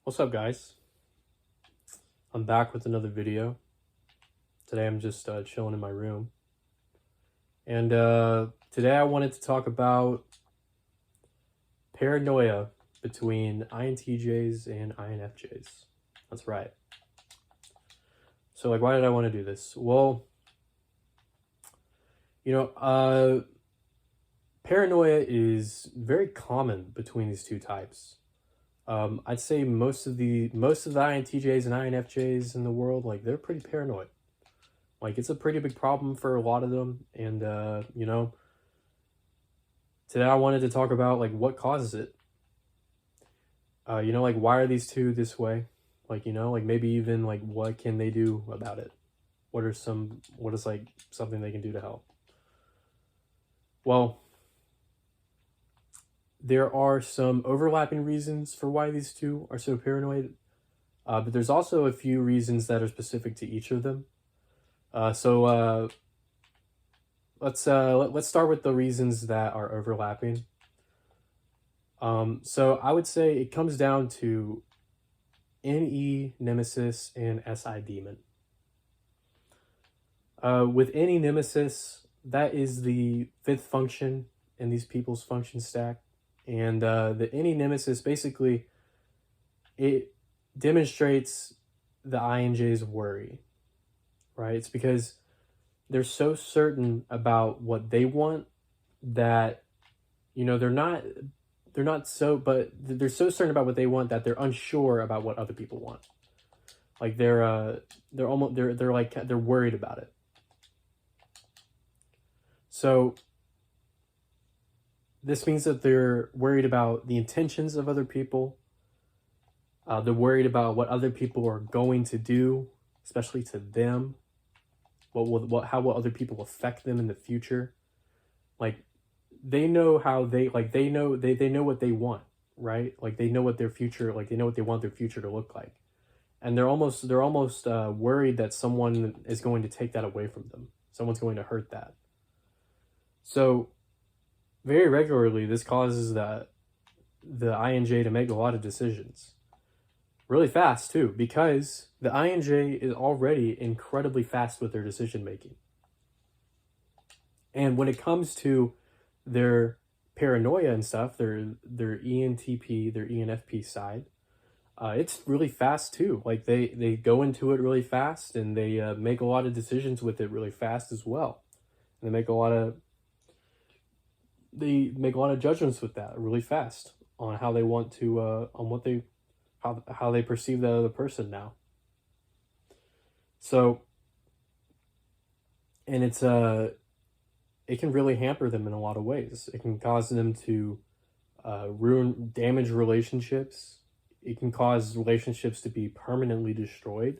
What's up, guys? I'm back with another video. Today I'm just chilling in my room. And today I wanted to talk about paranoia between INTJs and INFJs. That's right. So, why did I want to do this? Well, paranoia is very common between these two types. I'd say most of the INTJs and INFJs in the world, they're pretty paranoid. It's a pretty big problem for a lot of them. And, today I wanted to talk about, what causes it. Why are these two this way? Maybe even, what can they do about it? What is, something they can do to help? Well, there are some overlapping reasons for why these two are so paranoid, but there's also a few reasons that are specific to each of them. Let's start with the reasons that are overlapping. So I would say it comes down to NE nemesis and SI demon. With NE nemesis, that is the fifth function in these people's function stack. And the NE nemesis, basically, it demonstrates the INJ's worry, right? It's because they're so certain about what they want that, they're so certain about what they want that they're unsure about what other people want. They're worried about it. So this means that they're worried about the intentions of other people. They're worried about what other people are going to do, especially to them. How will other people affect them in the future? They know how they know what they want, right? They know what their future, they know what they want their future to look like. And they're almost worried that someone is going to take that away from them. Someone's going to hurt that. So very regularly, this causes the INJ to make a lot of decisions really fast too, because the INJ is already incredibly fast with their decision making. And when it comes to their paranoia and stuff, their ENTP, their ENFP side, it's really fast too. They go into it really fast, and they make a lot of decisions with it really fast as well. And they make a lot of judgments with that really fast on how they want to on how they perceive the other person now. So, and it can really hamper them in a lot of ways. It can cause them to damage relationships. It can cause relationships to be permanently destroyed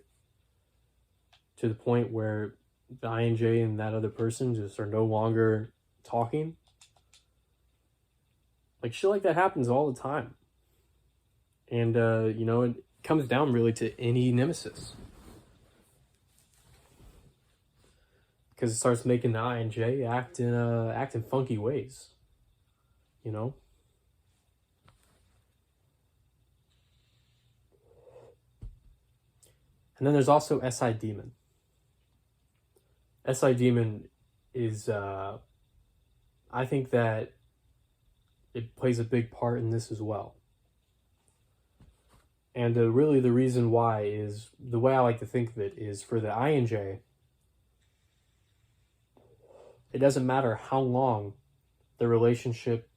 to the point where the INJ and that other person just are no longer talking. Shit like that happens all the time. And, it comes down really to NE nemesis. Because it starts making the INJ act in funky ways, And then there's also SI demon. SI demon is, I think that it plays a big part in this as well. And really the reason why is, the way I like to think of it is, for the INJ, it doesn't matter how long the relationship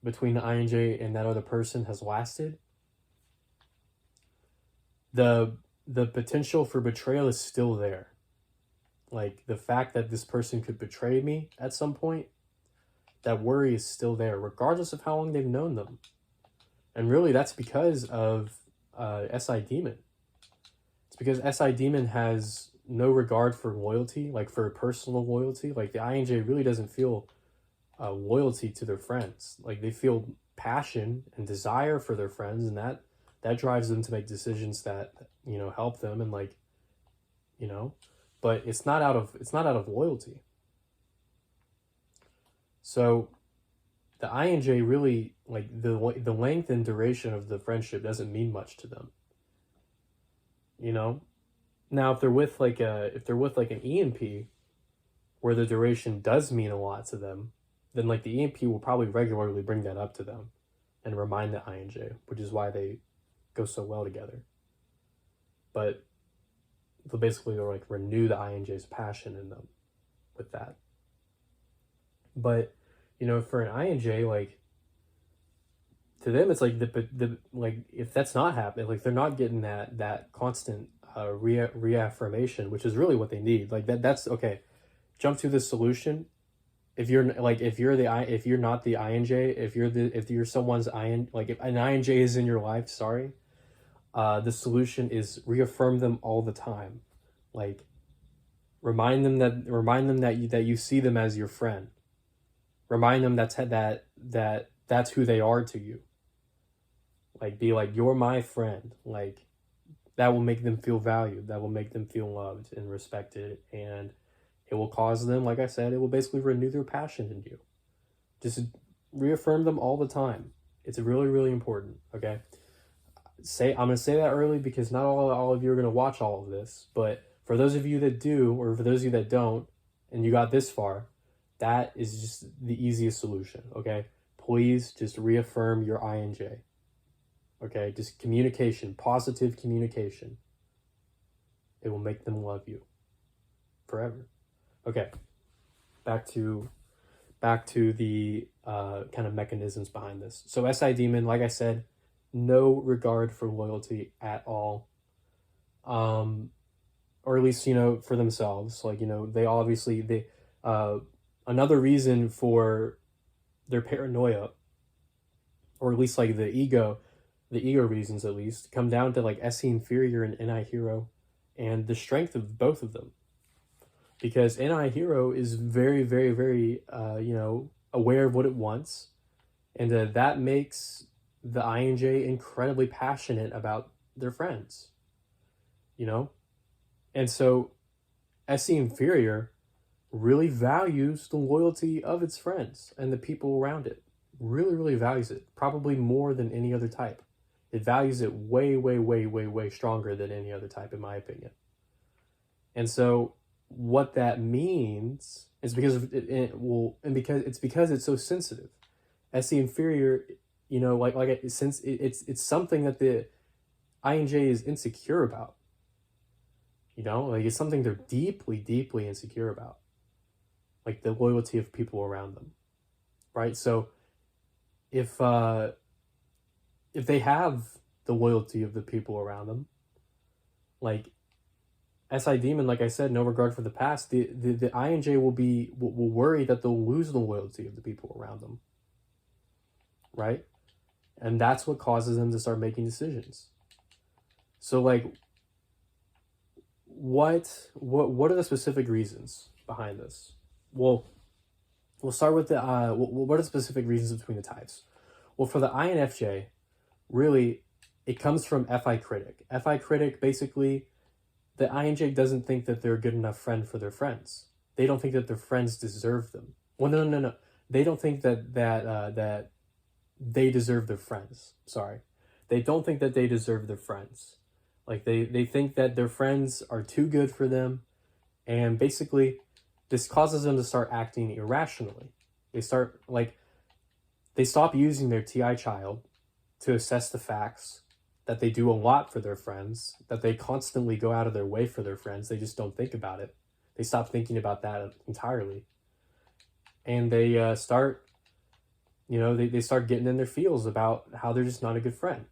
between the INJ and that other person has lasted. The potential for betrayal is still there. The fact that this person could betray me at some point, that worry is still there, regardless of how long they've known them. And really, that's because of SI demon. It's because SI demon has no regard for loyalty, for personal loyalty. The INJ really doesn't feel loyalty to their friends. They feel passion and desire for their friends, and that drives them to make decisions that help them, and but it's not out of loyalty. So the INJ really, like, the length and duration of the friendship doesn't mean much to them. You know? Now, if they're with like an ENP, where the duration does mean a lot to them, then like the ENP will probably regularly bring that up to them and remind the INJ, which is why they go so well together. But they'll basically like renew the INJ's passion in them with that. But you know, for an INJ, like, to them it's like the like, if that's not happening, like they're not getting that constant reaffirmation, which is really what they need. Like that's okay. Jump to the solution. If you're not the INJ, if you're someone's like if an INJ is in your life, sorry, the solution is reaffirm them all the time. Like, remind them that you see them as your friend. Remind them that's who they are to you. Like, be like, you're my friend. Like, that will make them feel valued. That will make them feel loved and respected. And it will cause them, like I said, it will basically renew their passion in you. Just reaffirm them all the time. It's really, really important, okay? I'm going to say that early because not all of you are going to watch all of this. But for those of you that do, or for those of you that don't, and you got this far, that is just the easiest solution, okay? Please just reaffirm your INJ. Okay, just communication, positive communication. It will make them love you forever. Okay, back to the kind of mechanisms behind this. So SI demon, like I said, no regard for loyalty at all, or at least, you know, for themselves. Like, you know, they another reason for their paranoia, or at least like the ego reasons at least, come down to like SE inferior and NI hero and the strength of both of them. Because NI hero is very, very, very, you know, aware of what it wants. And that makes the INJ incredibly passionate about their friends, you know? And so SE inferior really values the loyalty of its friends and the people around it. Really, really values it. Probably more than any other type. It values it way, way, way, way, way stronger than any other type, in my opinion. And so what that means is because it's so sensitive. SE inferior, you know, since it's something that the INJ is insecure about. You know, like it's something they're deeply, deeply insecure about. Like the loyalty of people around them, right? So if they have the loyalty of the people around them, like SI demon, like I said, no regard for the past, the INJ will worry that they'll lose the loyalty of the people around them, right? And that's what causes them to start making decisions. So like, what are the specific reasons behind this? Well, we'll start with the what are the specific reasons between the types? Well, for the INFJ, really, it comes from FI critic. FI critic, basically, the INJ doesn't think that they're a good enough friend for their friends. They don't think that their friends deserve them. Well, no. They don't think that they deserve their friends. Sorry. They don't think that they deserve their friends. Like, they think that their friends are too good for them, and basically, this causes them to start acting irrationally. They stop using their TI child to assess the facts, that they do a lot for their friends, that they constantly go out of their way for their friends. They just don't think about it. They stop thinking about that entirely. And they start, you know, they start getting in their feels about how they're just not a good friend.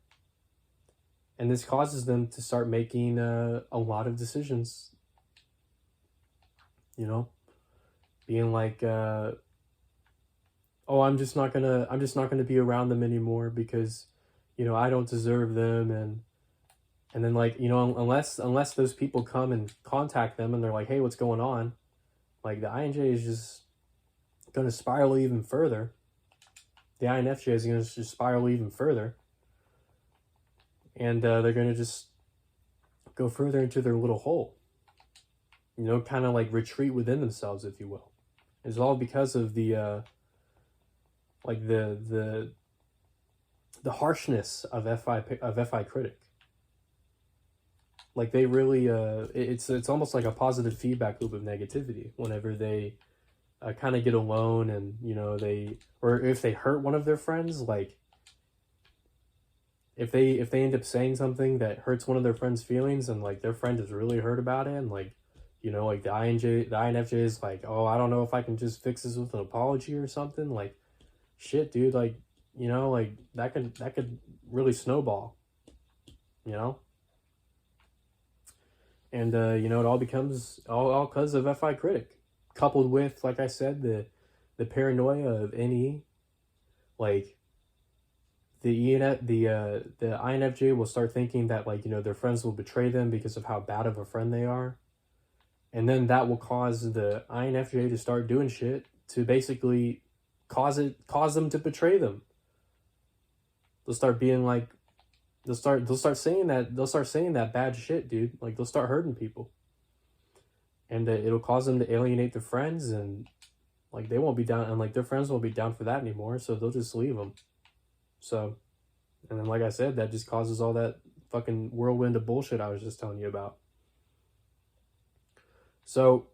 And this causes them to start making a lot of decisions, you know, being like, oh, I'm just not gonna be around them anymore because, you know, I don't deserve them. And then, like, you know, unless those people come and contact them and they're like, hey, what's going on? Like, the INJ is just going to spiral even further. The INFJ is going to just spiral even further. And they're going to just go further into their little hole. You know, kind of like retreat within themselves, if you will. It's all because of the like the harshness of FI critic. Like they really it's almost like a positive feedback loop of negativity whenever they kind of get alone, and they, or if they hurt one of their friends, like if they end up saying something that hurts one of their friends' feelings, and like their friend is really hurt about it, and like like the INFJ is like, oh, I don't know if I can just fix this with an apology or something. Like, shit, dude, like like that could really snowball, you know. And it all becomes all because of FI critic, coupled with, like I said, the paranoia of NE. Like the INFJ will start thinking that, like, their friends will betray them because of how bad of a friend they are, and then that will cause the INFJ to start doing shit to basically cause them to betray them. They'll start being like, they'll start saying that bad shit, dude. Like, they'll start hurting people, and it'll cause them to alienate their friends, and like they won't be down, and like their friends won't be down for that anymore, so they'll just leave them. So, and then, like I said, that just causes all that fucking whirlwind of bullshit I was just telling you about. So,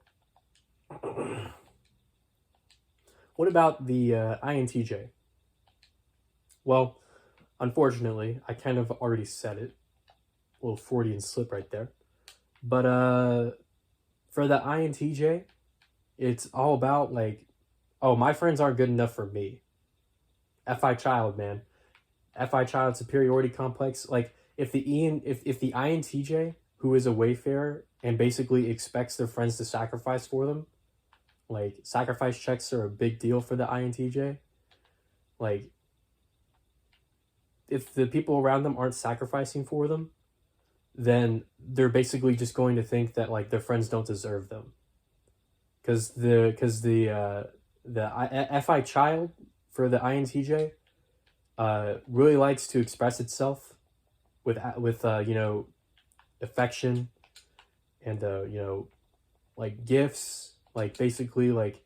what about the INTJ? Well, unfortunately, I kind of already said it. A little Freudian slip right there. But for the INTJ, it's all about, like, oh, my friends aren't good enough for me. FI child, man. FI child superiority complex. Like, if the INTJ, who is a wayfarer and basically expects their friends to sacrifice for them, like, sacrifice checks are a big deal for the INTJ. Like, if the people around them aren't sacrificing for them, then they're basically just going to think that, like, their friends don't deserve them. Because the FI child for the INTJ really likes to express itself with affection and like gifts, like basically like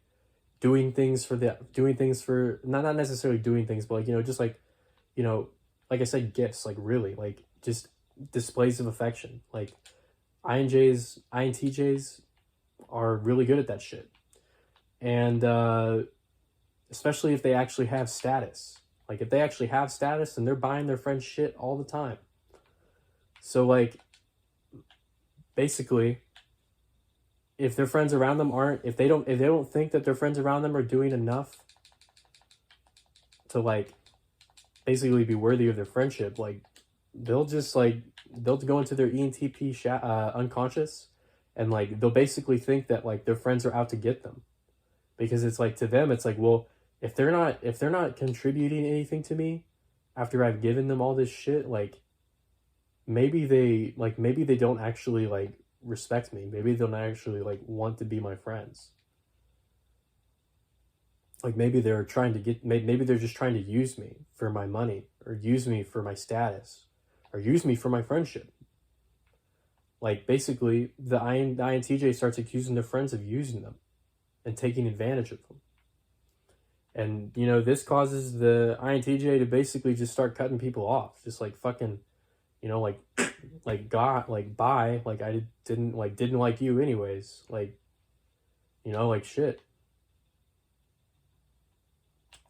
doing things for not necessarily doing things, but like just like like I said, gifts, like really like just displays of affection. Like INTJs are really good at that shit, and especially if they actually have status. Like, if they actually have status, then they're buying their friends shit all the time. So, like, basically, if their friends around them if they don't think that their friends around them are doing enough to, like, basically be worthy of their friendship, like, they'll just, like, they'll go into their ENTP unconscious, and, like, they'll basically think that, like, their friends are out to get them. Because it's like, to them, it's like, well, if they're not contributing anything to me after I've given them all this shit, like, maybe they don't actually, like, respect me. Maybe they don't actually, like, want to be my friends. Like, maybe they're just trying to use me for my money, or use me for my status, or use me for my friendship. Like, basically, the INTJ starts accusing their friends of using them and taking advantage of them. And, this causes the INTJ to basically just start cutting people off. Just, like, fucking, God, like, bye. Like, I didn't like you anyways. Like, like, shit.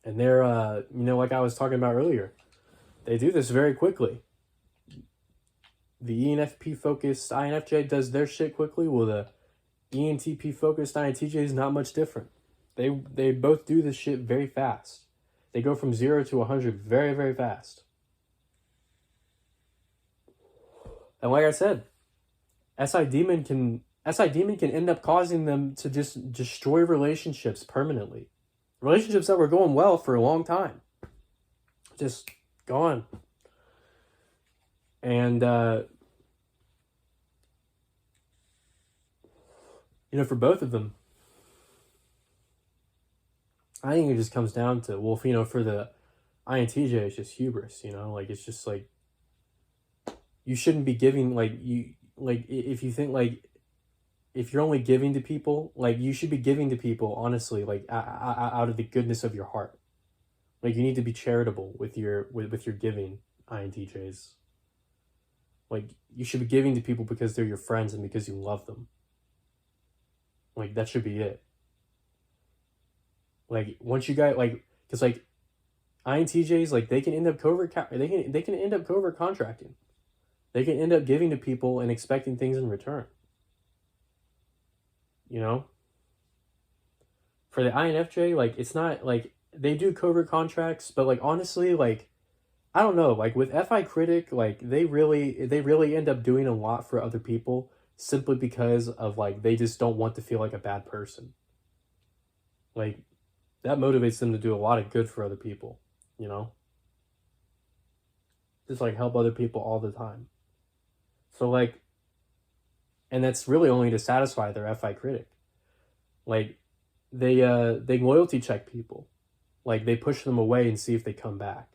And they're, like I was talking about earlier, they do this very quickly. The ENFP-focused INFJ does their shit quickly. Well, the ENTP-focused INTJ is not much different. They both do this shit very fast. They go from 0 to 100 very, very fast. And like I said, SI Demon can end up causing them to just destroy relationships permanently. Relationships that were going well for a long time. Just gone. And for both of them, I think it just comes down to, well, for the INTJ, it's just hubris, like, it's just like, you shouldn't be giving, like, if you think, like, if you're only giving to people, like, you should be giving to people, honestly, like, out of the goodness of your heart. Like, you need to be charitable with your giving, INTJs. Like, you should be giving to people because they're your friends and because you love them. Like, that should be it. Like, once you guys, like, because, like, INTJs, like, they can end up covert contracting. They can end up giving to people and expecting things in return. You know? For the INFJ, like, it's not, like, they do covert contracts, but, like, honestly, like, I don't know, like, with FI Critic, like, they really end up doing a lot for other people simply because of, like, they just don't want to feel like a bad person. Like, that motivates them to do a lot of good for other people, you know? Just, like, help other people all the time. So, like, and that's really only to satisfy their FI Critic. Like, they loyalty check people. Like, they push them away and see if they come back.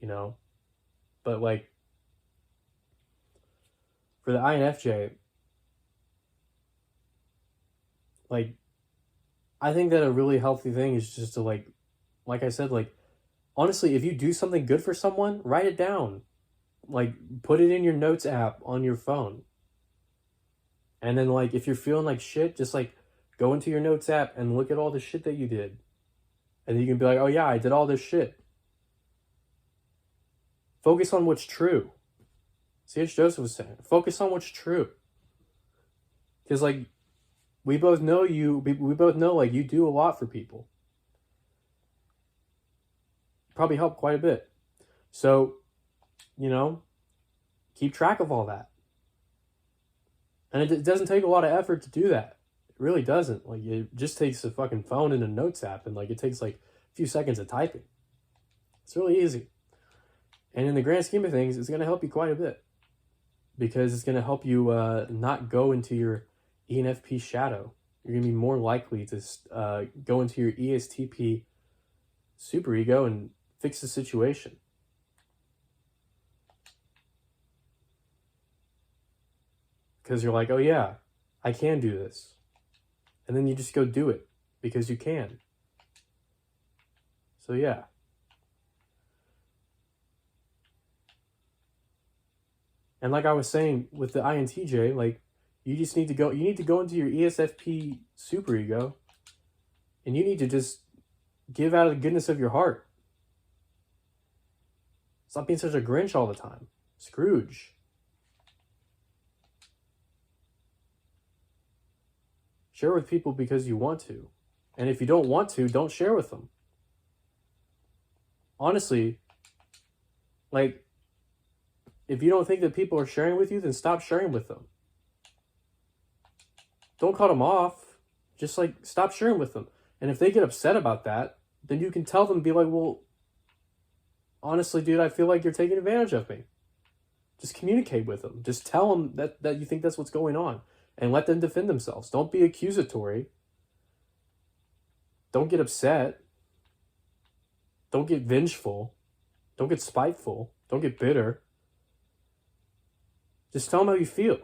You know? But, like, for the INFJ, like, I think that a really healthy thing is just to, like I said, like, honestly, if you do something good for someone, write it down. Like, put it in your notes app on your phone. And then, like, if you're feeling like shit, just, like, go into your notes app and look at all the shit that you did. And you can be like, oh yeah, I did all this shit. Focus on what's true. C.H. Joseph was saying, focus on what's true. Because, like, we both know, like, you do a lot for people. Probably help quite a bit. So, you know, keep track of all that. And it doesn't take a lot of effort to do that. It really doesn't. Like, it just takes a fucking phone and a notes app, and, like, it takes, like, a few seconds of typing. It's really easy. And in the grand scheme of things, it's going to help you quite a bit. Because it's going to help you not go into your ENFP shadow. You're going to be more likely to go into your ESTP superego and fix the situation. Because you're like, oh yeah, I can do this. And then you just go do it because you can. So yeah. And like I was saying with the INTJ, like, you need to go into your ESFP superego and you need to just give out of the goodness of your heart. Stop being such a Grinch all the time. Scrooge. Share with people because you want to. And if you don't want to, don't share with them. Honestly, like, if you don't think that people are sharing with you, then stop sharing with them. Don't cut them off. Just, like, stop sharing with them. And if they get upset about that, then you can tell them, be like, well, honestly, dude, I feel like you're taking advantage of me. Just communicate with them. Just tell them that you think that's what's going on. And let them defend themselves. Don't be accusatory. Don't get upset. Don't get vengeful. Don't get spiteful. Don't get bitter. Just tell them how you feel.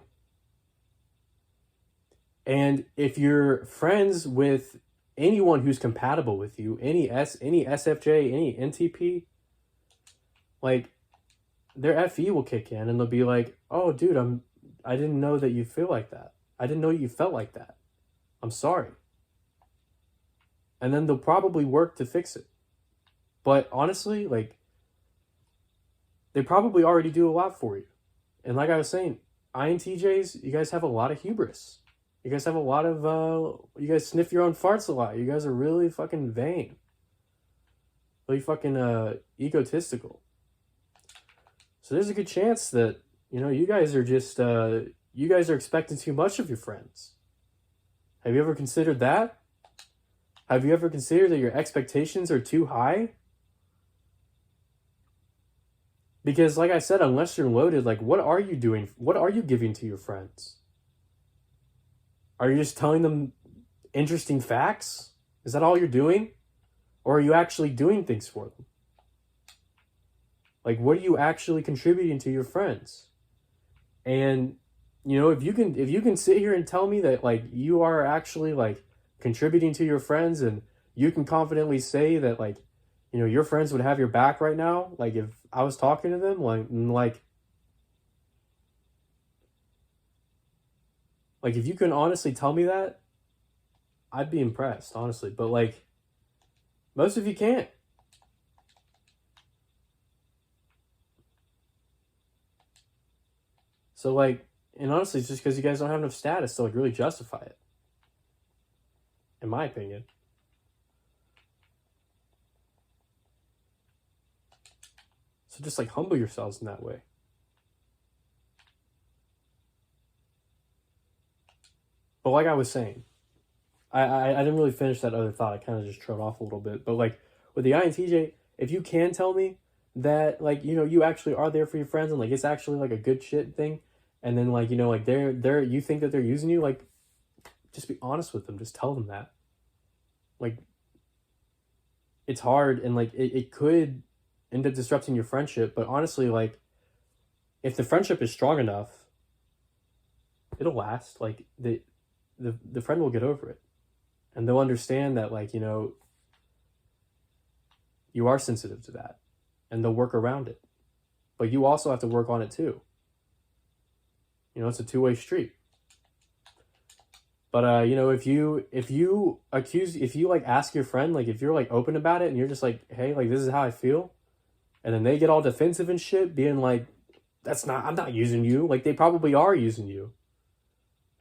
And if you're friends with anyone who's compatible with you, any SFJ, any NTP, like, their FE will kick in and they'll be like, oh, dude, I didn't know that you feel like that. I didn't know you felt like that. I'm sorry. And then they'll probably work to fix it. But honestly, like, they probably already do a lot for you. And like I was saying, INTJs, you guys have a lot of hubris. You guys have a lot of, you guys sniff your own farts a lot. You guys are really fucking vain. Really fucking egotistical. So there's a good chance that, you know, you guys are just, you guys are expecting too much of your friends. Have you ever considered that? Have you ever considered that your expectations are too high? Because, like I said, unless you're loaded, like, what are you doing? What are you giving to your friends? Are you just telling them interesting facts? Is that all you're doing? Or are you actually doing things for them? Like, what are you actually contributing to your friends? And, you know, if you can sit here and tell me that, like, you are actually, like, contributing to your friends, and you can confidently say that, like, you know, your friends would have your back right now. Like if I was talking to them, like if you can honestly tell me that, I'd be impressed, honestly. But like most of you can't. So like, and honestly, it's just because you guys don't have enough status to like really justify it, in my opinion. So just like humble yourselves in that way. But like I was saying, I didn't really finish that other thought. I kind of just trailed off a little bit. But like with the INTJ, if you can tell me that like, you know, you actually are there for your friends and like it's actually like a good shit thing, and then like, you know, like they're you think that they're using you, like just be honest with them. Just tell them that. Like it's hard and like it could end up disrupting your friendship, but honestly, like if the friendship is strong enough, it'll last. Like the friend will get over it. And they'll understand that, like, you know, you are sensitive to that and they'll work around it. But you also have to work on it too. You know, it's a two-way street. But you know, if you like ask your friend, like if you're like open about it and you're just like, hey, like this is how I feel, and then they get all defensive and shit, being like, I'm not using you. Like they probably are using you.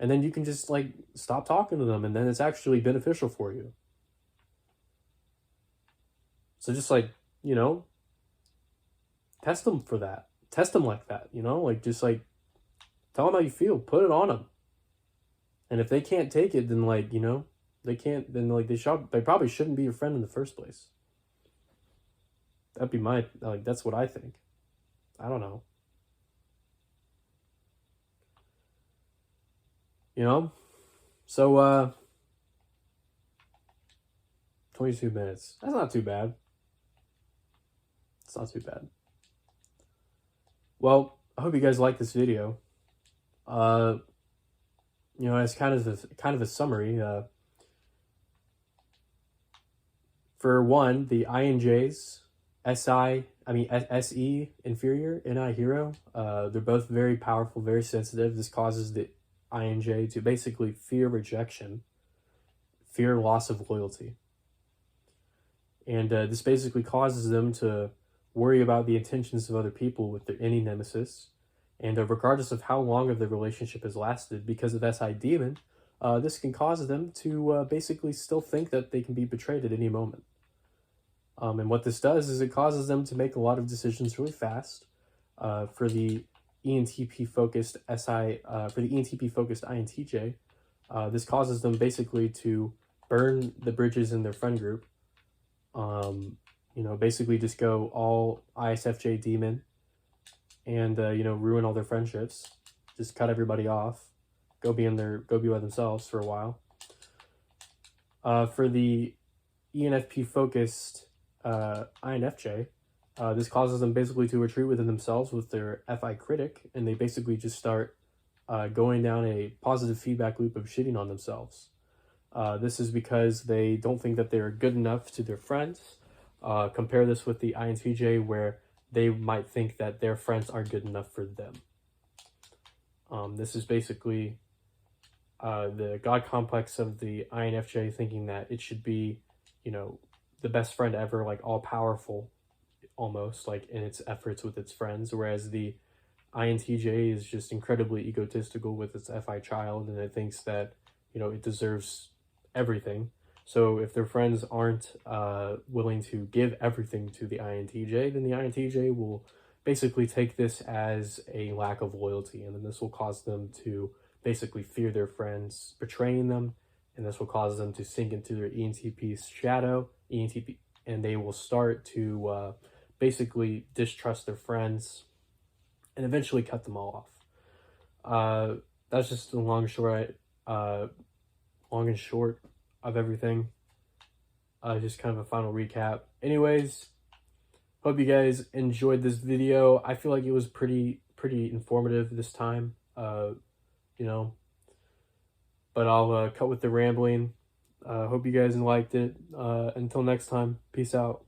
And then you can just like stop talking to them, and then it's actually beneficial for you. So just like, you know, test them for that. Test them like that, you know, like just like tell them how you feel, put it on them. And if they can't take it, then like, you know, they can't, then like they probably shouldn't be your friend in the first place. That'd be like, that's what I think. I don't know. You know? So, 22 minutes. That's not too bad. It's not too bad. Well, I hope you guys like this video. You know, as kind of a summary. For one, the INJs, SE inferior, NI hero. They're both very powerful, very sensitive. This causes the INJ to basically fear rejection, fear loss of loyalty. And this basically causes them to worry about the intentions of other people with any nemesis. And regardless of how long of the relationship has lasted, because of SI demon, this can cause them to basically still think that they can be betrayed at any moment. And what this does is it causes them to make a lot of decisions really fast. For the ENTP focused INTJ, this causes them basically to burn the bridges in their friend group. You know, basically just go all ISFJ demon and, you know, ruin all their friendships. Just cut everybody off. Go be by themselves for a while. For the ENFP focused INFJ, this causes them basically to retreat within themselves with their FI critic, and they basically just start going down a positive feedback loop of shitting on themselves. This is because they don't think that they're good enough to their friends. Compare this with the INTJ, where they might think that their friends aren't good enough for them. This is basically the God complex of the INFJ, thinking that it should be, you know, the best friend ever, like all powerful, almost like in its efforts with its friends, whereas the INTJ is just incredibly egotistical with its FI child, and it thinks that, you know, it deserves everything. So if their friends aren't willing to give everything to the INTJ, then the INTJ will basically take this as a lack of loyalty, and then this will cause them to basically fear their friends betraying them, and this will cause them to sink into their ENTP's shadow, and they will start to basically distrust their friends and eventually cut them all off. That's just the long and short of everything. Just kind of a final recap. Anyways, hope you guys enjoyed this video. I feel like it was pretty informative this time. You know, but I'll cut with the rambling. Hope you guys liked it. Until next time, peace out.